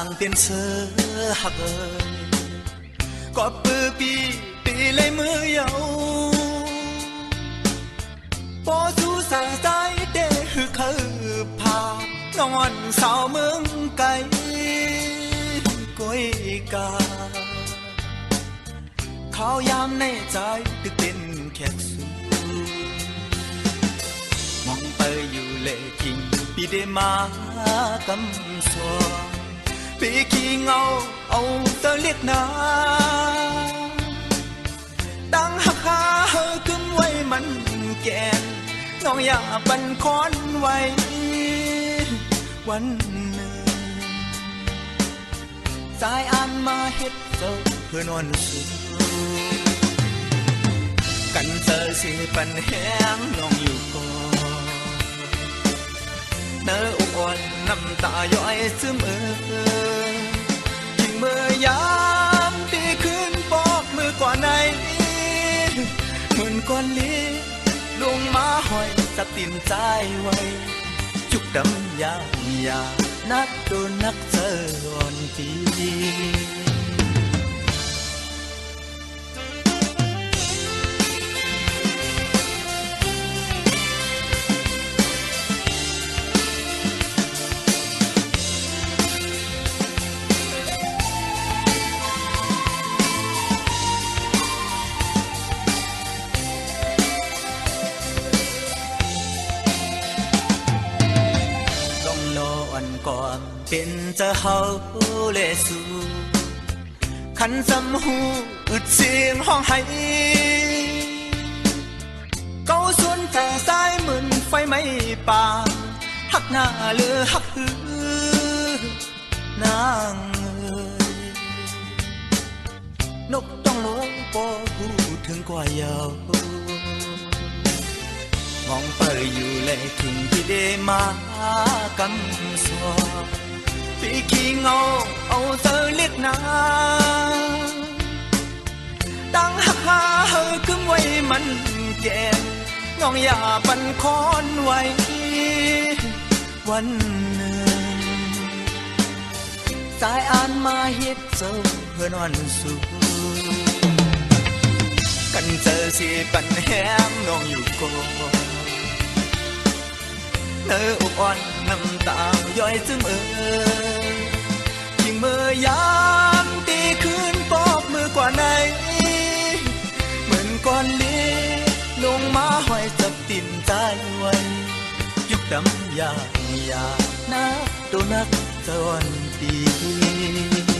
làng tiền sơ hạc ơi có bư pi lấy mưa yêu bỏ du sang trái để hư khờ phà ngon sao mương cây cối ca khao yamในใจตึกเป็นแขกสูมองไปอยู่เลคิงปีเดมากำสวงปีขี้เงาเอาเตเลียกนาตั้งหักหาเฮอขึ้นไว้มันแกนน้องอย่าบันคอนไว้วันหนึ่งสายอ่านมาเฮ็ดเจ้าเพื่อนอนสูกันเจอสิปันแห้งน้องอยู่ก่อนเนื้ออ่อนน้ำตาย้อยซึมยิ่งเมื่อยามตีขึ้นบอกมือกว่าไหนเหมือนก้อนลิลงมาห้อยสับตินใจไว้จุกดำยายานักโดนนักเจออ่อนตีก่อนเป็นจะเฮาเลสูขันจำหูอึดเสียงห้องไห้เก้าส่วนแต่สายเหมือนไฟไหม้ป่าหักหน้าเลือหักหือนางนกต้องลงปอหูถึงกว่าเยาวมองไปอยู่แลทิ้งที่ได้มากำสวงปีขี้เงาเอาเธอเลียกนาตั้งหักหาเฮอขึ้นไว้มันแก่น้องอย่าปันคอนไว้วันหนึ่งสายอ่านมาเฮ็ดเจ้าเพื่อนอนสูกันเจอสิปันแห้งน้องอยู่ก่อนเนื้ออ่อนน้ำตาย้อยซึมยิ่งเมื่อยามตีขึ้นปอบมือกว่าไหนเหมือนก้อนเลี้ลงมาห้อยจับติ่นใจไว้ยุกดำยานักตัวนักตะวันตี